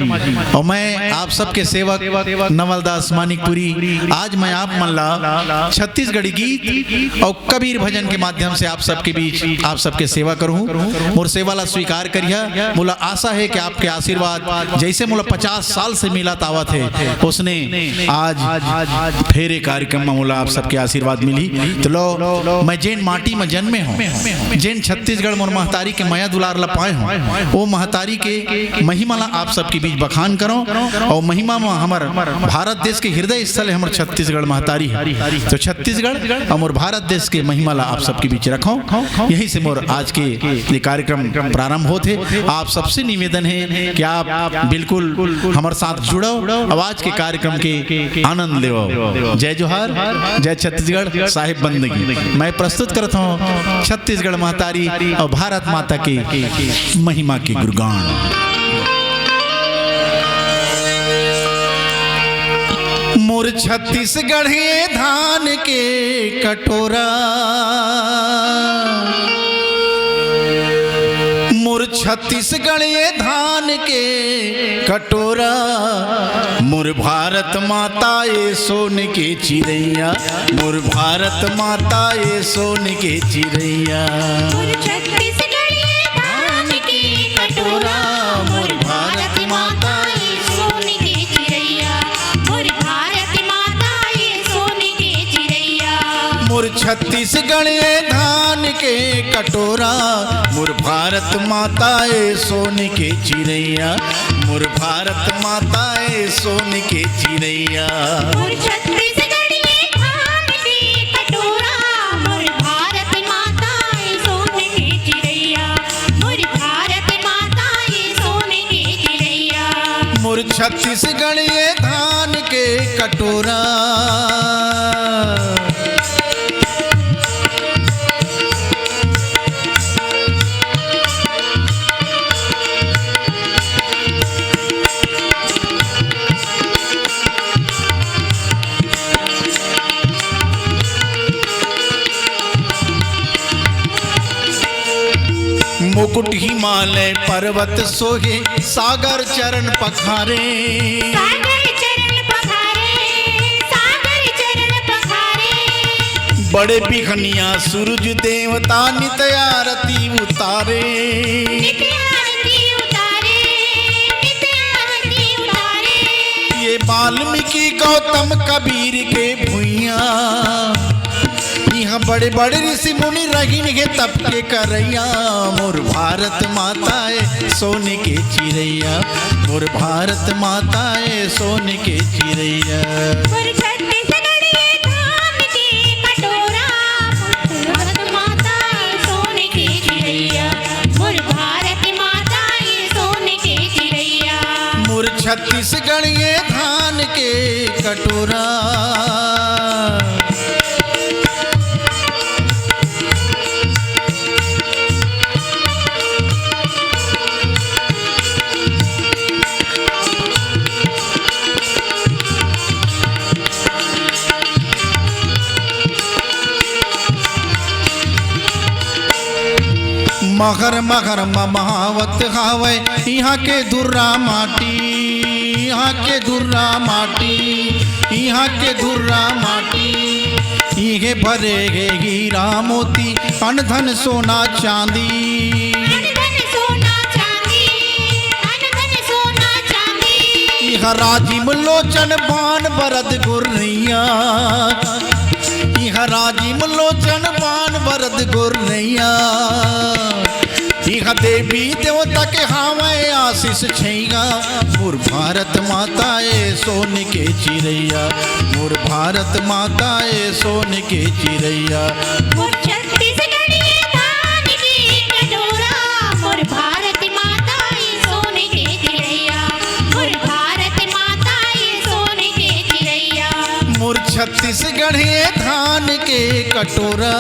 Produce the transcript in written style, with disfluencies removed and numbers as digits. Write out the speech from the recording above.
और मैं आप सबके सेवक नवलदास मानिकपुरी। आज मैं आप मल्ला छत्तीसगढ़ी गीत और कबीर भजन के माध्यम से आप सबके बीच आप सबके सेवा करूँ। मोर सेवाला स्वीकार करिए। मोला आशा है कि आपके आशीर्वाद जैसे मोला 50 साल से मिला तावत है, उसने आज फेरे कार्यक्रम में मोला आप सबके आशीर्वाद मिली। तो लो मैं जैन माटी में जन्मे हूँ, जैन छत्तीसगढ़ मोर महतारी के माया दुलार ला पाए हूँ, वो महतारी के महिमा ला आप सबके बीच बखान करो। और महिमा में हमार भारत देश के हृदय स्थल है हमार छत्तीसगढ़ महतारी है। तो छत्तीसगढ़ और भारत देश के महिमा ला आप सबके बीच रखो। यही से मोर आज के ये कार्यक्रम प्रारंभ होते। आप सबसे निवेदन है कि आप बिल्कुल हमारे साथ जुड़ो, आवाज के कार्यक्रम के आनंद ले। जय जोहार, जय छत्तीसगढ़ साहिब बंदगी। मैं प्रस्तुत करता हूँ छत्तीसगढ़ महतारी और भारत माता की महिमा के गुणगान। मोर छत्तीसगढ़ धान के कटोरा, मोर छत्तीसगढ़ धान के कटोरा, मोर भारत माता ये सोन के चिड़ैया, मोर भारत माता ये सोन के चिड़ैया। मोर छत्तीसगढ़ धान के कटोरा, मोर भारत माता ये सोन के चिड़ैया, मोर भारत माता ये सोन के चिड़ैया। मोर छत्तीसगढ़ धान के कटोरा, मोर भारत माता ये सोन के चिड़ैया, मोर भारत माता ये सोन के चिड़ैया। मोर छत्तीसगढ़ धान के कटोरा, मोर भारत माता ये सोन के चिड़ैया, मोर भारत माता ये सोन के चिड़ैया। मोर छत्तीसगढ़ धान के कटोरा, मुकुट हिमालय पर्वत सोहे, सागर चरण पखारे, सागर चरण पखारे, सागर चरण पखारे। बड़े बिखनिया सूरज देवता नित आरती उतारे, नित आरती उतारे, नित आरती उतारे। ये वाल्मीकि गौतम कबीर के भुइया, यहाँ बड़े बड़े ऋषि मुनि रहीन है तप के करैया। मोर भारत माता है सोने के चिड़ैया, मोर भारत माता है सोने के चिड़ैया। मोर छत्तीसगढ़ धान के कटोरा, मोर भारत माता ये सोन के चिड़ैया, मोर भारत माता ये सोन के चिड़ैया। मोर छत्तीसगढ़ धान के कटोरा, मगर मगर महावत हावे यहाँ के दुर्रा माटी, यहाँ के दुर्रा माटी, यहाँ के दुर्रा माटी। ये भरे गे हीरा मोती अनधन सोना चांदी, अनधन सोना चांदी, अनधन सोना चांदी। यहाँ राजीव लोचन बान बरद गुर्रिया, यहाँ राजीव लोचन बान बरद गुर्रिया। यहाँ देवी देवता के हावे आशीष छैगा, मोर भारत माता ये सोन के चिड़ैया, मोर भारत माता ये सोन के चिड़ैया। मोर छत्तीसगढ़ धान के कटोरा, मोर भारत माता ये सोन के चिड़ैया, मोर भारत माता ये सोन के चिड़ैया। मोर छत्तीसगढ़ धान के कटोरा,